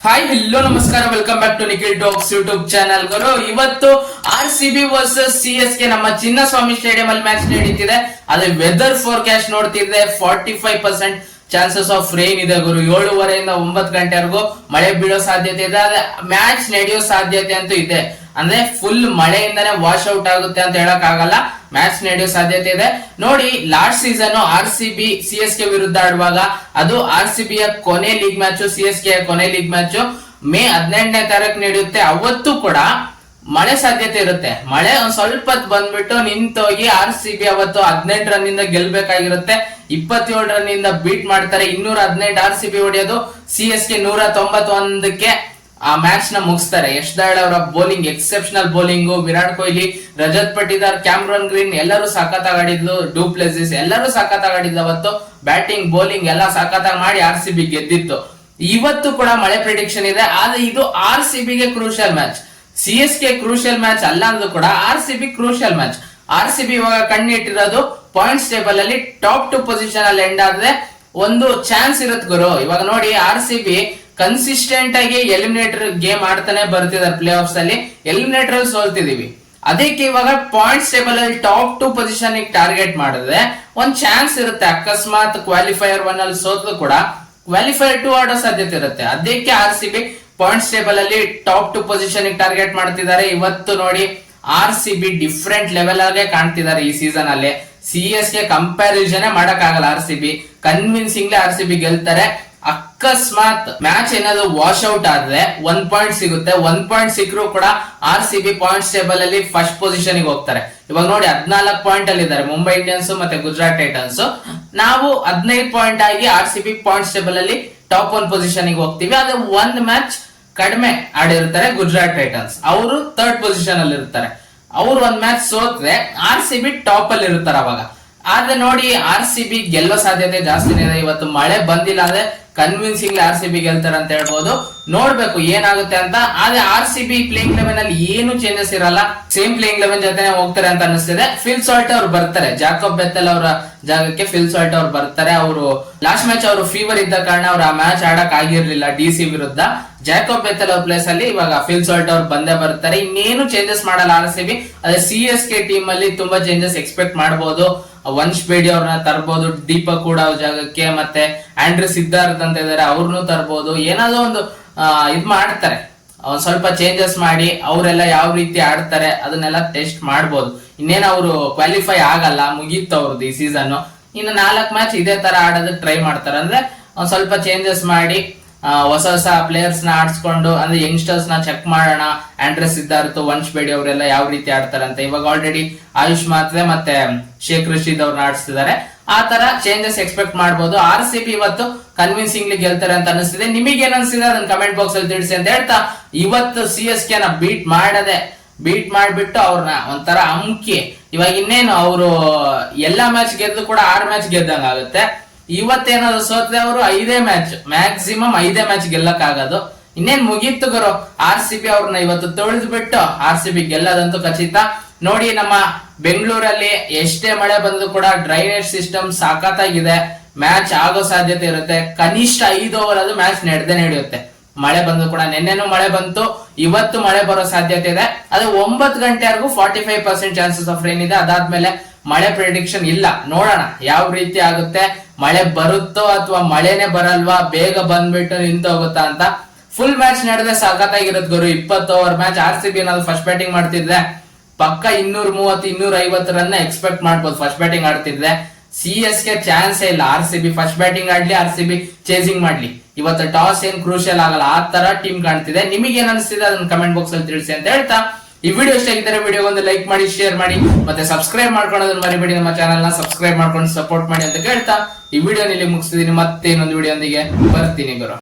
Hi hello ನಮಸ್ಕಾರ, welcome back to Nikhil talks YouTube channel. ಗುರು, ಇವತ್ತು RCB ವರ್ಸಸ್ CSK ನಮ್ಮ ಚಿನ್ನಸ್ವಾಮಿ ಸ್ಟೇಡಿಯಂ ಅಲ್ಲಿ ಮ್ಯಾಚ್ ನಡೀತಿದೆ. ಅದೇ ವೆದರ್ ಫೋರ್ಕಾಸ್ಟ್ ನೋಡ್ತಿದ್ರೆ 45% ಚಾನ್ಸಸ್ ಆಫ್ ರೈನ್ ಇದೆ ಗುರು. 7:30 9 ಗಂಟೆವರೆಗೂ ಮಳೆ ಬೀಳೋ ಸಾಧ್ಯತೆ ಇದೆ. ಅದೇ ಮ್ಯಾಚ್ ನಡೆಯೋ ಸಾಧ್ಯತೆ ಅಂತೂ ಇದೆ. ಅಂದ್ರೆ ಫುಲ್ ಮಳೆಯಿಂದಾನೆ ವಾಶ್ ಔಟ್ ಆಗುತ್ತೆ ಅಂತ ಹೇಳಕ್ ಆಗಲ್ಲ, ಮ್ಯಾಚ್ ನಡೆಯೋ ಸಾಧ್ಯತೆ ಇದೆ. ನೋಡಿ, ಲಾಸ್ಟ್ ಸೀಸನ್ RCB CSK ವಿರುದ್ಧ ಆಡುವಾಗ ಅದು RCB ಯ ಕೊನೆ ಲೀಗ್ ಮ್ಯಾಚ್, CSK ಯ ಕೊನೆ ಲೀಗ್ ಮ್ಯಾಚ್ ಮೇ 18ನೇ ತಾರೀಕು ನಡೆಯುತ್ತೆ. ಅವತ್ತು ಕೂಡ ಮಳೆ ಸಾಧ್ಯತೆ ಇರುತ್ತೆ. ಮಳೆ ಒಂದ್ ಸ್ವಲ್ಪ ಬಂದ್ಬಿಟ್ಟು ನಿಂತೋಗಿ RCB ಅವತ್ತು 18 ರನ್ ಇಂದ ಗೆಲ್ಬೇಕಾಗಿರುತ್ತೆ. 27 ರನ್ ಇಂದ ಬೀಟ್ ಮಾಡ್ತಾರೆ. 218 RCB ಹೊಡೆಯೋದು, CSK 191ಕ್ಕೆ ಆ ಮ್ಯಾಚ್ ನ ಮುಗಿಸ್ತಾರೆ. ಯಶ್ ದಯಾಳ್ ಅವರ bowling, exceptional bowling, Virat Kohli, Rajat Patidar, Cameron Green ಎಲ್ಲರೂ ಸಖತ್ತಾಗಿ ಆಡಿದ್ರು, ಡು ಪ್ಲೆಸಿಸ್ ಎಲ್ಲರೂ ಸಖತ್ತಾಗಿ ಆಡಿದ್ರು. ಅವತ್ತು ಬ್ಯಾಟಿಂಗ್ ಬೌಲಿಂಗ್ ಎಲ್ಲ ಸಖತ್ತಾಗಿ ಮಾಡಿ RCB ಗೆದ್ದಿತ್ತು. ಇವತ್ತು ಕೂಡ ಮಳೆ ಪ್ರಿಡಿಕ್ಷನ್ ಇದೆ. ಆದ್ರೆ ಇದು RCB ಗೆ crucial match. CSK crucial match ಅಲ್ಲ ಅಂದ್ರೂ ಕೂಡ RCB ಕ್ರೂಷಿಯಲ್ ಮ್ಯಾಚ್. RCB ಇವಾಗ ಕಣ್ಣಿಟ್ಟಿರೋದು ಪಾಯಿಂಟ್ಸ್ ಟೇಬಲ್ ಅಲ್ಲಿ ಟಾಪ್ 2 ಪೊಸಿಷನ್ ಅಲ್ಲಿ ಎಂಡ್ ಆದ್ರೆ ಒಂದು ಚಾನ್ಸ್ ಇರುತ್ತೆ ಗುರು. ಇವಾಗ ನೋಡಿ, RCB ಕನ್ಸಿಸ್ಟೆಂಟ್ ಆಗಿ ಎಲಿಮಿನೇಟರ್ ಗೇಮ್ ಆಡ್ತಾನೆ ಬರ್ತಿದ್ದಾರೆ. ಪ್ಲೇ ಆಫ್ಸ್ ಅಲ್ಲಿ ಎಲಿಮಿನೇಟರ್ ಅಲ್ಲಿ ಸೋಲ್ತಿದೀವಿ. ಅದಕ್ಕೆ ಇವಾಗ ಪಾಯಿಂಟ್ಸ್ ಟೇಬಲ್ ಅಲ್ಲಿ ಟಾಪ್ 2 ಪೊಸಿಷನ್ ಟಾರ್ಗೆಟ್ ಮಾಡಿದ್ರೆ ಒಂದ್ ಚಾನ್ಸ್ ಇರುತ್ತೆ. ಅಕಸ್ಮಾತ್ ಕ್ವಾಲಿಫೈಯರ್ 1 ಅಲ್ಲಿ ಸೋತ್ರು ಕೂಡ ಕ್ವಾಲಿಫೈಯರ್ 2 ಆಡೋ ಸಾಧ್ಯತೆ ಇರುತ್ತೆ. ಅದಕ್ಕೆ RCB ಪಾಯಿಂಟ್ಸ್ ಟೇಬಲ್ ಅಲ್ಲಿ ಟಾಪ್ 2 ಪೊಸಿಷನ್ ಟಾರ್ಗೆಟ್ ಮಾಡ್ತಿದ್ದಾರೆ. ಇವತ್ತು ನೋಡಿ, RCB ಡಿಫ್ರೆಂಟ್ ಲೆವೆಲ್ ಆಗಿ ಕಾಣ್ತಿದ್ದಾರೆ ಈ ಸೀಸನ್ ಅಲ್ಲಿ. CSK ಕಂಪ್ಯಾರಿಸನ್ ಮಾಡಕ್ ಆಗಲ್ಲ. RCB ಕನ್ವಿನ್ಸಿಂಗ್ಲಿ RCB ಗೆಲ್ತಾರೆ. ಅಕಸ್ಮಾತ್ ಮ್ಯಾಚ್ ಏನಾದ್ರು ವಾಶ್ ಔಟ್ ಆದ್ರೆ 1 ಪಾಯಿಂಟ್ ಸಿಗುತ್ತೆ. 1 ಪಾಯಿಂಟ್ ಸಿಕ್ಕರೂ ಕೂಡ RCB ಪಾಯಿಂಟ್ಸ್ ಟೇಬಲ್ ಅಲ್ಲಿ ಫಸ್ಟ್ ಪೊಸಿಷನ್ ಗೆ ಹೋಗ್ತಾರೆ. ಇವಾಗ ನೋಡಿ, 14 ಪಾಯಿಂಟ್ ಅಲ್ಲಿ ಇದ್ದಾರೆ ಮುಂಬೈ ಇಂಡಿಯನ್ಸ್ ಮತ್ತೆ ಗುಜರಾತ್ ಟೈಟನ್ಸ್. ನಾವು 15 ಪಾಯಿಂಟ್ ಆಗಿ RCB ಪಾಯಿಂಟ್ಸ್ ಟೇಬಲ್ ಅಲ್ಲಿ ಟಾಪ್ 1 ಪೊಸಿಷನ್ ಗೆ ಹೋಗ್ತೀವಿ. ಆದ್ರೆ ಒಂದ್ ಮ್ಯಾಚ್ ಕಡಿಮೆ ಆಡಿರ್ತಾರೆ ಗುಜರಾತ್ ಟೈಟನ್ಸ್, ಅವರು 3rd ಪೊಸಿಷನ್ ಅಲ್ಲಿ ಇರ್ತಾರೆ. ಅವ್ರು ಒಂದ್ ಮ್ಯಾಚ್ ಸೋತ್ರೆ RCB ಟಾಪ್ ಅಲ್ಲಿ ಇರ್ತಾರೆ ಅವಾಗ. ಆದ್ರೆ ನೋಡಿ, RCB ಗೆಲ್ಲೋ ಸಾಧ್ಯತೆ ಜಾಸ್ತಿ ಇದೆ. ಇವತ್ತು ಮಳೆ ಬಂದಿಲ್ಲ ಅಂದ್ರೆ ಕನ್ವಿನ್ಸಿಂಗ್ಲಿ RCB ಗೆಲ್ತಾರೆ ಅಂತ ಹೇಳ್ಬೋದು. ನೋಡ್ಬೇಕು ಏನಾಗುತ್ತೆ ಅಂತ. ಆದ್ರೆ RCB ಪ್ಲೇಯಿಂಗ್ 11 ಅಲ್ಲಿ ಏನು ಚೇಂಜಸ್ ಇರಲ್ಲ, ಸೇಮ್ ಪ್ಲೇಯಿಂಗ್ 11 ಜೊತೆ ಹೋಗ್ತಾರೆ ಅಂತ ಅನಿಸ್ತಿದೆ. ಫಿಲ್ ಸಾಲ್ಟ್ ಅವ್ರು ಬರ್ತಾರೆ, ಜಾಕೋಬ್ ಬೆಥೆಲ್ ಅವರ ಜಾಗಕ್ಕೆ ಫಿಲ್ ಸಾಲ್ಟ್ ಅವ್ರು ಬರ್ತಾರೆ. ಅವರು ಲಾಸ್ಟ್ ಮ್ಯಾಚ್ ಅವರು ಫೀವರ್ ಇದ್ದ ಕಾರಣ ಅವ್ರು ಆ ಮ್ಯಾಚ್ ಆಡಕ್ ಆಗಿರ್ಲಿಲ್ಲ DC ವಿರುದ್ಧ. ಜಾಕೋಬ್ ಬೆಥೆಲ್ ಅವ್ರ ಪ್ಲೇಸ್ ಅಲ್ಲಿ ಇವಾಗ ಫಿಲ್ ಸಾಲ್ಟ್ ಅವ್ರು ಬಂದೇ ಬರ್ತಾರೆ. ಇನ್ನೇನು ಚೇಂಜಸ್ ಮಾಡಲ್ಲ RCB. ಅದೇ CSK ಟೀಮ್ ಅಲ್ಲಿ ತುಂಬಾ ಚೇಂಜಸ್ ಎಕ್ಸ್ಪೆಕ್ಟ್ ಮಾಡಬಹುದು. ವಂಶ್ ಬೇಡಿ ಅವ್ರನ್ನ ತರಬಹುದು, ದೀಪಕ್ ಕೂಡ ಅವ್ರ ಜಾಗಕ್ಕೆ, ಮತ್ತೆ ಆಂಡ್ರಿ ಸಿದ್ಧಾರ್ಥ್ ಅಂತ ಇದಾರೆ, ಅವ್ರನ್ನೂ ತರಬಹುದು. ಏನಾದ್ರು ಒಂದು ಇದ್ ಮಾಡ್ತಾರೆ, ಸ್ವಲ್ಪ ಚೇಂಜಸ್ ಮಾಡಿ ಅವರೆಲ್ಲ ಯಾವ ರೀತಿ ಆಡ್ತಾರೆ ಅದನ್ನೆಲ್ಲ ಟೆಸ್ಟ್ ಮಾಡಬಹುದು. ಇನ್ನೇನು ಅವರು ಕ್ವಾಲಿಫೈ ಆಗಲ್ಲ, ಮುಗೀತು ಅವ್ರದ್ದು ಈ ಸೀಸನ್. ಇನ್ನು 4 ಮ್ಯಾಚ್ ಇದೇ ತರ ಆಡೋದಕ್ಕೆ ಟ್ರೈ ಮಾಡ್ತಾರೆ. ಅಂದ್ರೆ ಒಂದ್ ಸ್ವಲ್ಪ ಚೇಂಜಸ್ ಮಾಡಿ ಹೊಸ ಹೊಸ ಪ್ಲೇಯರ್ಸ್ ನ ಆಡ್ಸ್ಕೊಂಡು, ಅಂದ್ರೆ ಯಂಗ್ಸ್ಟರ್ಸ್ ನ ಚೆಕ್ ಮಾಡೋಣ. ಆಂಡ್ರೆ ಸಿದ್ಧಾರ್ಥ್, ವಂಶ್ ಬೇಡಿ ಅವರೆಲ್ಲ ಯಾವ ರೀತಿ ಆಡ್ತಾರೆ ಅಂತ. ಇವಾಗ ಆಲ್ರೆಡಿ ಆಯುಷ್ ಮಾತ್ರೆ ಮತ್ತೆ ಶೇಖ್ ರಶೀದ್ ಅವ್ರನ್ನ ಆಡಿಸ್ತಿದ್ದಾರೆ. ಆ ತರ ಚೇಂಜಸ್ ಎಕ್ಸ್ಪೆಕ್ಟ್ ಮಾಡಬಹುದು. RCB ಇವತ್ತು ಕನ್ವಿನ್ಸಿಂಗ್ಲಿ ಗೆಲ್ತಾರೆ ಅಂತ ಅನಿಸ್ತಿದೆ. ನಿಮಗೆ ಏನ್ ಅನ್ಸಿದೆ ಅದನ್ನ ಕಮೆಂಟ್ ಬಾಕ್ಸ್ ಅಲ್ಲಿ ತಿಳಿಸಿ ಅಂತ ಹೇಳ್ತಾ, ಇವತ್ತು CSK ನ ಬೀಟ್ ಮಾಡ್ಬಿಟ್ಟು ಅವ್ರನ್ನ ಒಂಥರ ಅಮ್ಕಿ. ಇವಾಗ ಇನ್ನೇನು ಅವರು ಎಲ್ಲಾ ಮ್ಯಾಚ್ ಗೆದ್ದು ಕೂಡ 6 ಮ್ಯಾಚ್ ಗೆದ್ದಂಗ ಆಗುತ್ತೆ. ಇವತ್ತೇನಾದ್ರು ಸೋತ್ರೆ ಅವರು 5 ಮ್ಯಾಚ್, ಮ್ಯಾಕ್ಸಿಮಮ್ 5 ಮ್ಯಾಚ್ ಗೆಲ್ಲಕ್ ಆಗೋದು. ಇನ್ನೇನ್ ಮುಗೀತು ಗುರು. RCB ಅವ್ರನ್ನ ಇವತ್ತು ತೊಳೆದು ಬಿಟ್ಟು RCB ಗೆಲ್ಲದಂತೂ ಖಚಿತ. ನೋಡಿ, ನಮ್ಮ ಬೆಂಗಳೂರಲ್ಲಿ ಎಷ್ಟೇ ಮಳೆ ಬಂದ್ರು ಕೂಡ ಡ್ರೈನೇಜ್ ಸಿಸ್ಟಮ್ ಸಾಕತ್ತಾಗಿದೆ. ಮ್ಯಾಚ್ ಆಗೋ ಸಾಧ್ಯತೆ ಇರುತ್ತೆ. ಕನಿಷ್ಠ 5 ಓವರ್ ಅದು ಮ್ಯಾಚ್ ನಡೆಯುತ್ತೆ. ಮಳೆ ಬಂದ್ರು ಕೂಡ, ನಿನ್ನೆನೂ ಮಳೆ ಬಂತು, ಇವತ್ತು ಮಳೆ ಬರೋ ಸಾಧ್ಯತೆ ಇದೆ. ಅದು 9 ಗಂಟೆವರೆಗೂ 45% ಚಾನ್ಸಸ್ ಆಫ್ ರೈನ್ ಇದೆ. ಅದಾದ್ಮೇಲೆ ಮಳೆ ಪ್ರಿಡಿಕ್ಷನ್ ಇಲ್ಲ. ನೋಡೋಣ ಯಾವ ರೀತಿ ಆಗುತ್ತೆ. ಮಳೆ ಬರುತ್ತೋ ಅಥವಾ ಮಳೆನೆ ಬರಲ್ವಾ, ಬೇಗ ಬಂದ್ಬಿಟ್ಟು ನಿಂತು ಹೋಗುತ್ತಾ ಅಂತ. ಫುಲ್ ಮ್ಯಾಚ್ ನಡೆದ್ರೆ ಸಖತ್ತಾಗಿರುತ್ತೆ ಗುರು. 20 ಓವರ್ ಮ್ಯಾಚ್. RCB ಏನಾದ್ರು ಫಸ್ಟ್ ಬ್ಯಾಟಿಂಗ್ ಮಾಡ್ತಿದ್ರೆ ಪಕ್ಕ 230 250 ರನ್ ಎಕ್ಸ್ಪೆಕ್ಟ್ ಮಾಡ್ಬೋದು. ಫಸ್ಟ್ ಬ್ಯಾಟಿಂಗ್ ಆಡ್ತಿದ್ರೆ CSK ಚಾನ್ಸ್ ಇಲ್ಲ. RCB ಫಸ್ಟ್ ಬ್ಯಾಟಿಂಗ್ ಆಡ್ಲಿ, RCB ಚೇಸಿಂಗ್ ಮಾಡ್ಲಿ, ಇವತ್ತು ಟಾಸ್ ಏನ್ ಕ್ರೂಷಿಯಲ್ ಆಗಲ್ಲ. ಆ ತರ ಟೀಮ್ ಕಾಣ್ತಿದೆ. ನಿಮಗೆ ಏನ್ ಅನಿಸ್ತಿದೆ ಅದನ್ನ ಕಮೆಂಟ್ ಬಾಕ್ಸ್ ಅಲ್ಲಿ ತಿಳಿಸಿ ಅಂತ ಹೇಳ್ತಾ, ಈ ವಿಡಿಯೋ ಇಷ್ಟ ಆಗಿದ್ದರೆ ವಿಡಿಯೋ ಒಂದು ಲೈಕ್ ಮಾಡಿ, ಶೇರ್ ಮಾಡಿ, ಮತ್ತೆ ಸಬ್ಸ್ಕ್ರೈಬ್ ಮಾಡ್ಕೊಳ್ಳೋದನ್ನ ಮರಿಬೇಡಿ. ನಮ್ಮ ಚಾನಲ್ ನ ಸಬ್ಸ್ಕ್ರೈಬ್ ಮಾಡ್ಕೊಂಡು ಸಪೋರ್ಟ್ ಮಾಡಿ ಅಂತ ಹೇಳ್ತಾ ಈ ವಿಡಿಯೋ ಇಲ್ಲಿ ಮುಗಿಸ್ತಿದ್ದೀನಿ. ಮತ್ತೆ ಇನ್ನೊಂದು ವಿಡಿಯೋ ಒಂದಿಗೆ ಬರ್ತೀನಿ ಗುರು.